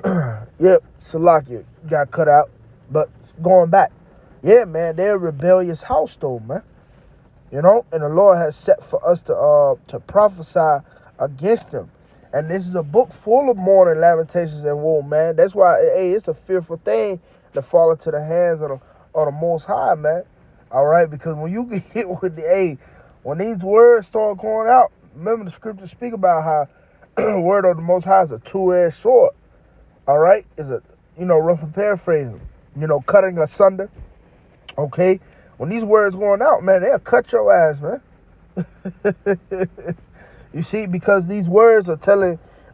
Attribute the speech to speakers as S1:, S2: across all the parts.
S1: Yep, Salakia got cut out. But going back, yeah, man, they're a rebellious house, though, man. You know, and the Lord has set for us to prophesy against them. And this is a book full of mourning, lamentations, and woe, man. That's why, hey, it's a fearful thing to fall into the hands of the Most High, man. All right, because when you get hit with the, hey, when these words start going out, remember the scriptures speak about how the word of the Most High is a two-edged sword. All right, is a, rough and paraphrasing, cutting asunder. Okay, when these words going out, man, they'll cut your ass, man. You see, because these words are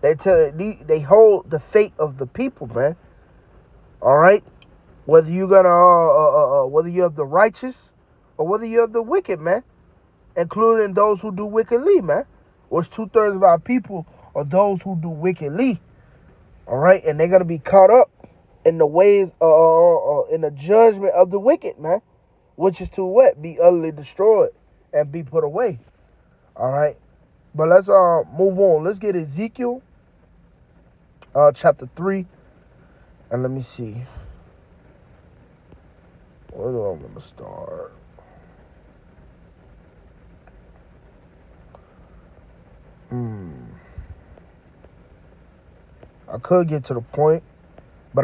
S1: they hold the fate of the people, man. All right, whether you whether you have the righteous or whether you have the wicked, man, including those who do wickedly, man. Which 2/3 of our people are those who do wickedly. All right, and they're gonna be caught up in the ways, in the judgment of the wicked, man, which is to what? Be utterly destroyed and be put away. All right. But let's move on. Let's get Ezekiel chapter 3. And let me see. Where do I want to start? I could get to the point, but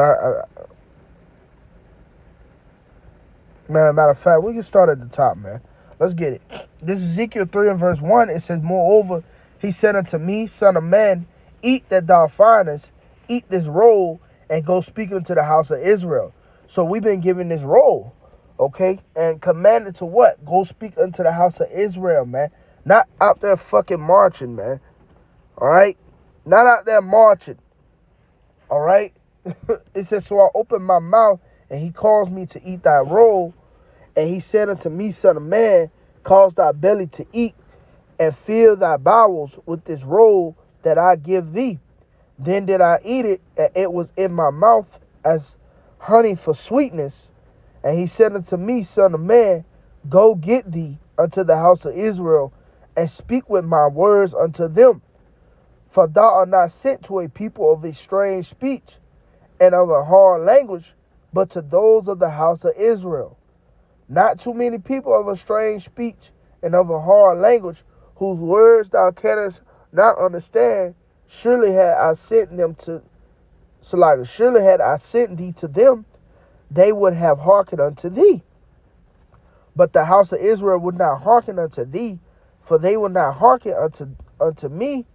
S1: matter of fact, we can start at the top, man. Let's get it. This is Ezekiel 3 and verse 1. It says, moreover, he said unto me, son of man, eat that thou findest, eat this roll, and go speak unto the house of Israel. So we've been given this roll, okay? And commanded to what? Go speak unto the house of Israel, man. Not out there fucking marching, man. All right? Not out there marching. All right? It says, so I opened my mouth, and he caused me to eat thy roll. And he said unto me, son of man, cause thy belly to eat, and fill thy bowels with this roll that I give thee. Then did I eat it, and it was in my mouth as honey for sweetness. And he said unto me, son of man, go get thee unto the house of Israel, and speak with my words unto them. For thou art not sent to a people of a strange speech, and of a hard language, but to those of the house of Israel. Not too many people of a strange speech and of a hard language, whose words thou canst not understand. Surely had I sent them to surely had I sent thee to them, they would have hearkened unto thee. But the house of Israel would not hearken unto thee, for they would not hearken unto me.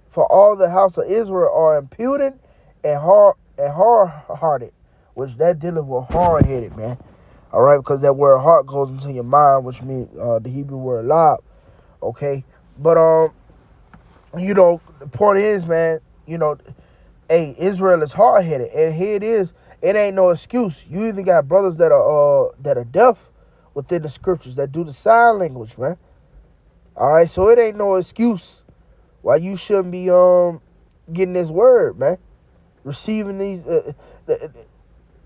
S1: For all the house of Israel are impudent and hard-hearted, which that dealing with hard-headed, man. All right, because that word heart goes into your mind, which means the Hebrew word lab. Okay, but the point is, man, hey, Israel is hard-headed, and here it is. It ain't no excuse. You even got brothers that are deaf within the scriptures that do the sign language, man. All right, so it ain't no excuse why you shouldn't be getting this word, man. Receiving these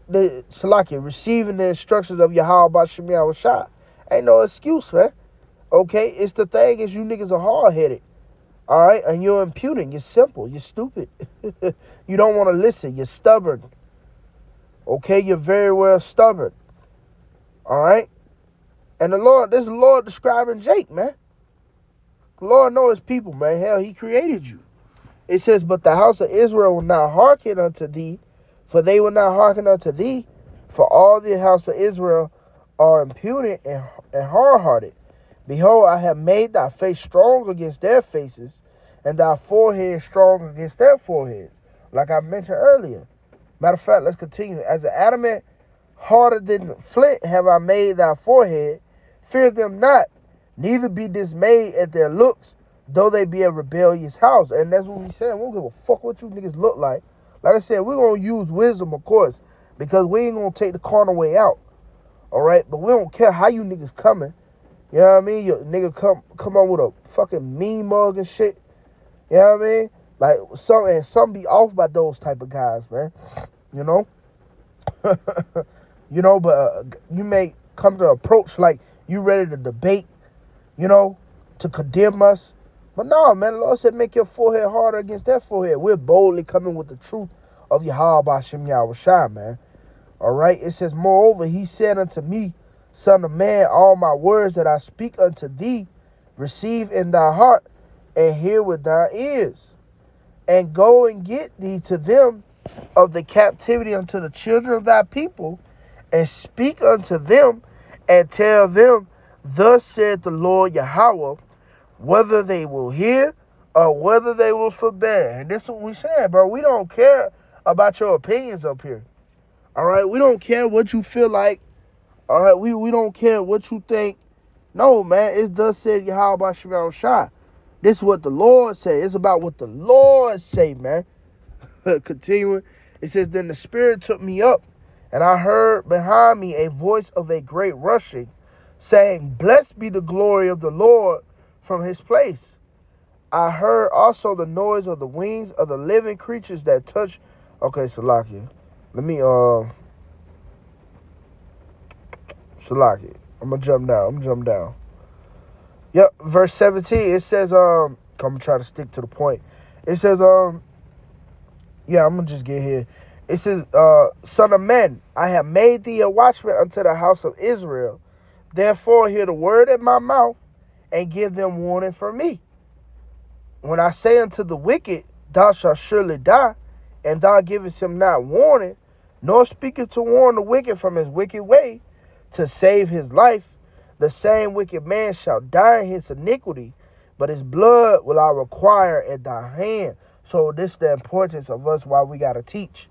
S1: receiving the instructions of Yahawah bahasham Yahawashi. Ain't no excuse, man. Okay, it's the thing is you niggas are hard-headed. All right, and you're impudent. You're simple. You're stupid. You don't want to listen. You're stubborn. Okay, you're very well stubborn. All right, and this is the Lord describing Jake, man. The Lord knows his people, man. Hell, he created you. It says, but the house of Israel will not hearken unto thee, for they will not hearken unto thee. For all the house of Israel are impudent and hard-hearted. Behold, I have made thy face strong against their faces, and thy forehead strong against their foreheads, like I mentioned earlier. Matter of fact, let's continue. As an adamant harder than flint have I made thy forehead. Fear them not, neither be dismayed at their looks, though they be a rebellious house. And that's what we saying. We don't give a fuck what you niggas look like. Like I said, we're going to use wisdom, of course, because we ain't going to take the carnal way out. All right? But we don't care how you niggas coming. You know what I mean? Your nigga come on with a fucking mean mug and shit. You know what I mean? Like, some be off by those type of guys, man. You know? But you may come to approach like you ready to debate, to condemn us. But no, man, the Lord said make your forehead harder against their forehead. We're boldly coming with the truth of Yahawah bahasham Yahawashi, man. All right. It says, moreover, he said unto me, Son of man, all my words that I speak unto thee, receive in thy heart, and hear with thy ears. And go and get thee to them of the captivity unto the children of thy people, and speak unto them, and tell them, Thus saith the Lord Yahawah, whether they will hear or whether they will forbear. And this is what we saying, bro. We don't care about your opinions up here. All right? We don't care what you feel like. All right? We don't care what you think. No, man. It's thus said Yahawah bahasham Yahawashi. This is what the Lord say. It's about what the Lord say, man. Continuing. It says, Then the Spirit took me up, and I heard behind me a voice of a great rushing, saying, Blessed be the glory of the Lord from his place. I heard also the noise of the wings of the living creatures that touch. Okay, Salakia. Let me, Salakia. I'm going to jump down. Yep, verse 17, it says, I'm going to try to stick to the point. It says, yeah, I'm going to just get here. It says, Son of man, I have made thee a watchman unto the house of Israel. Therefore hear the word in my mouth, and give them warning from me. When I say unto the wicked, thou shalt surely die, and thou givest him not warning, nor speakest to warn the wicked from his wicked way, to save his life, the same wicked man shall die in his iniquity, but his blood will I require at thy hand. So this is the importance of us why we got to teach.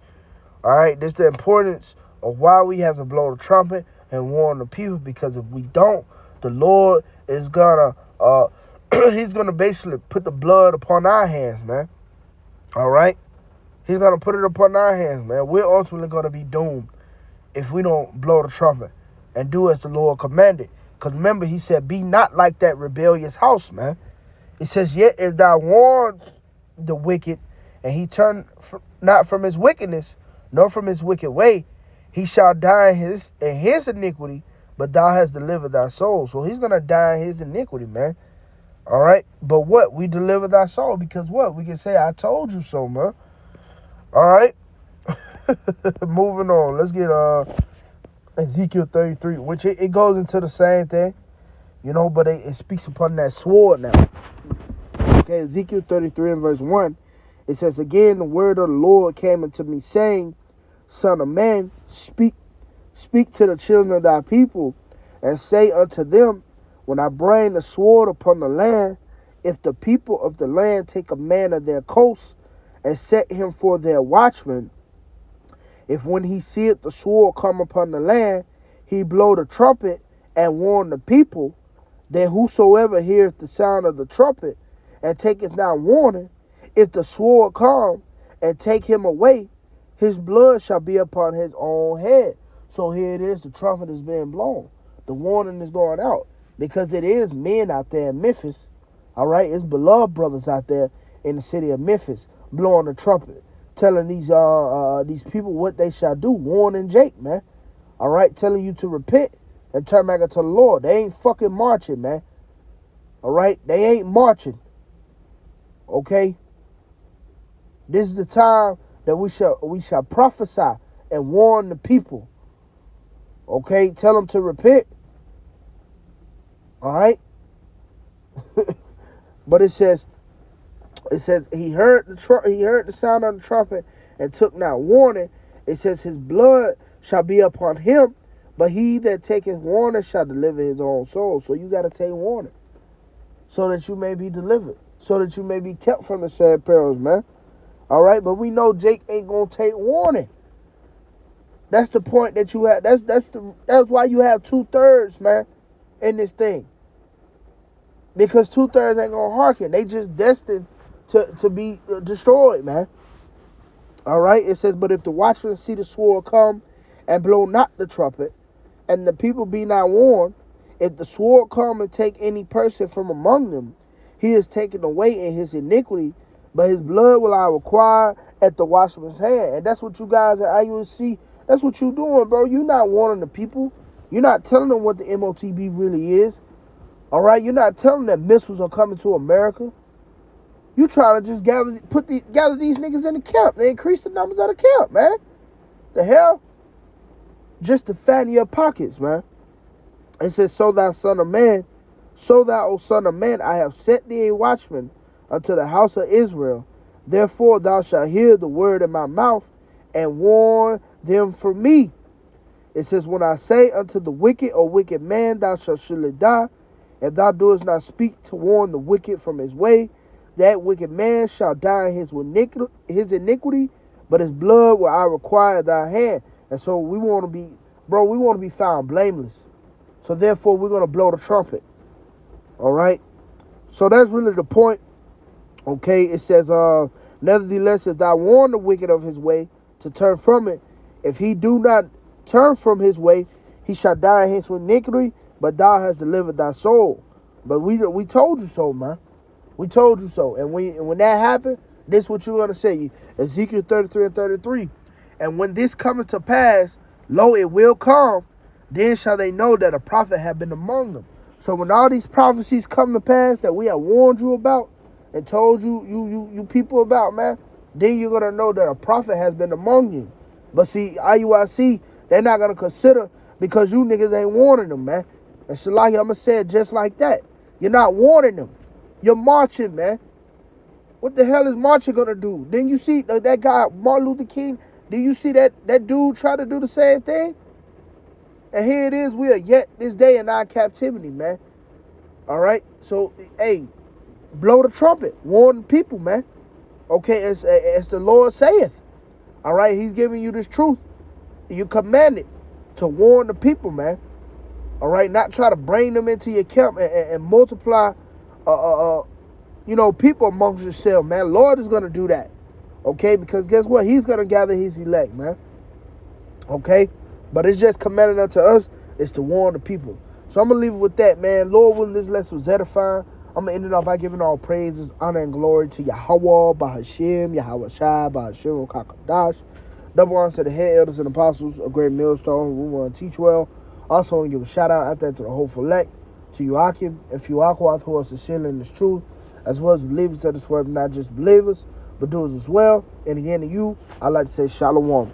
S1: All right, this is the importance of why we have to blow the trumpet and warn the people, because if we don't, the Lord is gonna he's gonna basically put the blood upon our hands, man. All right, he's gonna put it upon our hands, man. We're ultimately gonna be doomed if we don't blow the trumpet and do as the Lord commanded. Because remember, he said, Be not like that rebellious house, man. It says, Yet if thou warn the wicked, and he turn not from his wickedness, nor from his wicked way, he shall die in his iniquity, but thou hast delivered thy soul. So he's going to die in his iniquity, man. All right? But what? We deliver thy soul because what? We can say, I told you so, man. All right? Moving on. Let's get Ezekiel 33, which it goes into the same thing, you know, but it speaks upon that sword now. Okay, Ezekiel 33 and verse 1, it says, Again, the word of the Lord came unto me, saying, Son of man, speak to the children of thy people, and say unto them, When I bring the sword upon the land, if the people of the land take a man of their coast, and set him for their watchman, if when he seeth the sword come upon the land, he blow the trumpet and warn the people, then whosoever heareth the sound of the trumpet and taketh not warning, if the sword come and take him away, his blood shall be upon his own head. So here it is, the trumpet is being blown. The warning is going out, because it is men out there in Memphis. All right, it's beloved brothers out there in the city of Memphis blowing the trumpet, telling these people what they shall do, warning Jake, man. All right, telling you to repent and turn back unto the Lord. They ain't fucking marching, man. All right, they ain't marching. Okay, this is the time that we shall prophesy and warn the people. Okay, tell them to repent. All right, but it says he heard the sound of the trumpet and took not warning. It says his blood shall be upon him, but he that taketh warning shall deliver his own soul. So you got to take warning, so that you may be delivered, so that you may be kept from the sad perils, man. All right, but we know Jake ain't gonna take warning. That's the point that you have. That's why you have 2/3, man, in this thing. Because 2/3 ain't gonna hearken. They just destined to be destroyed, man. All right, it says, but if the watchman see the sword come and blow not the trumpet, and the people be not warned, if the sword come and take any person from among them, he is taken away in his iniquity, but his blood will I require at the watchman's hand. And that's what you guys at IUIC, that's what you doing, bro. You're not warning the people. You're not telling them what the MOTB really is. All right, you're not telling them missiles are coming to America. You trying to just gather these niggas in the camp. They increase the numbers of the camp, man. The hell? Just to fatten your pockets, man. It says, so thou, O son of man, I have set thee a watchman unto the house of Israel. Therefore thou shalt hear the word in my mouth, and warn them from me. It says, when I say unto the wicked, O wicked man, thou shalt surely die, if thou doest not speak to warn the wicked from his way, that wicked man shall die in his iniquity, but his blood will I require at thy hand. And so we want to be found blameless. So therefore we're going to blow the trumpet. All right? So that's really the point. Okay, it says, nevertheless, if thou warn the wicked of his way to turn from it, if he do not turn from his way, he shall die in his iniquity, but thou hast delivered thy soul. But we told you so, man. We told you so. And when that happened, this is what you're going to say. Ezekiel 33 and 33. And when this cometh to pass, lo, it will come, then shall they know that a prophet have been among them. So when all these prophecies come to pass that we have warned you about and told you people about, man, then you're going to know that a prophet has been among you. But see, IUIC, they're not going to consider because you niggas ain't warning them, man. And Shalaki, I'm going to say it just like that. You're not warning them. You're marching, man. What the hell is marching going to do? Didn't you see that guy, Martin Luther King? Did you see that dude try to do the same thing? And here it is, we are yet this day in our captivity, man. All right? So, hey, blow the trumpet. Warn the people, man. Okay, as the Lord saith. All right? He's giving you this truth. You commanded to warn the people, man. All right? Not try to bring them into your camp and multiply, people amongst yourself, man. Lord is going to do that. Okay? Because guess what? He's going to gather his elect, man. Okay? But it's just commanded unto us is to warn the people. So I'm going to leave it with that, man. Lord willing, this lesson was edifying. I'm going to end it off by giving all praises, honor, and glory to Yahawah, bahasham, Rawchaa Rawchaa Qadash. Double honor to the head elders and apostles, a great millstone, who want to teach well. Also want to give a shout out there to the hopeful elect, to Yahawashi and Yahawah, who are sincerely in this truth, as well as believers of this word, not just believers, but doers as well. And again, to you, I'd like to say shalom.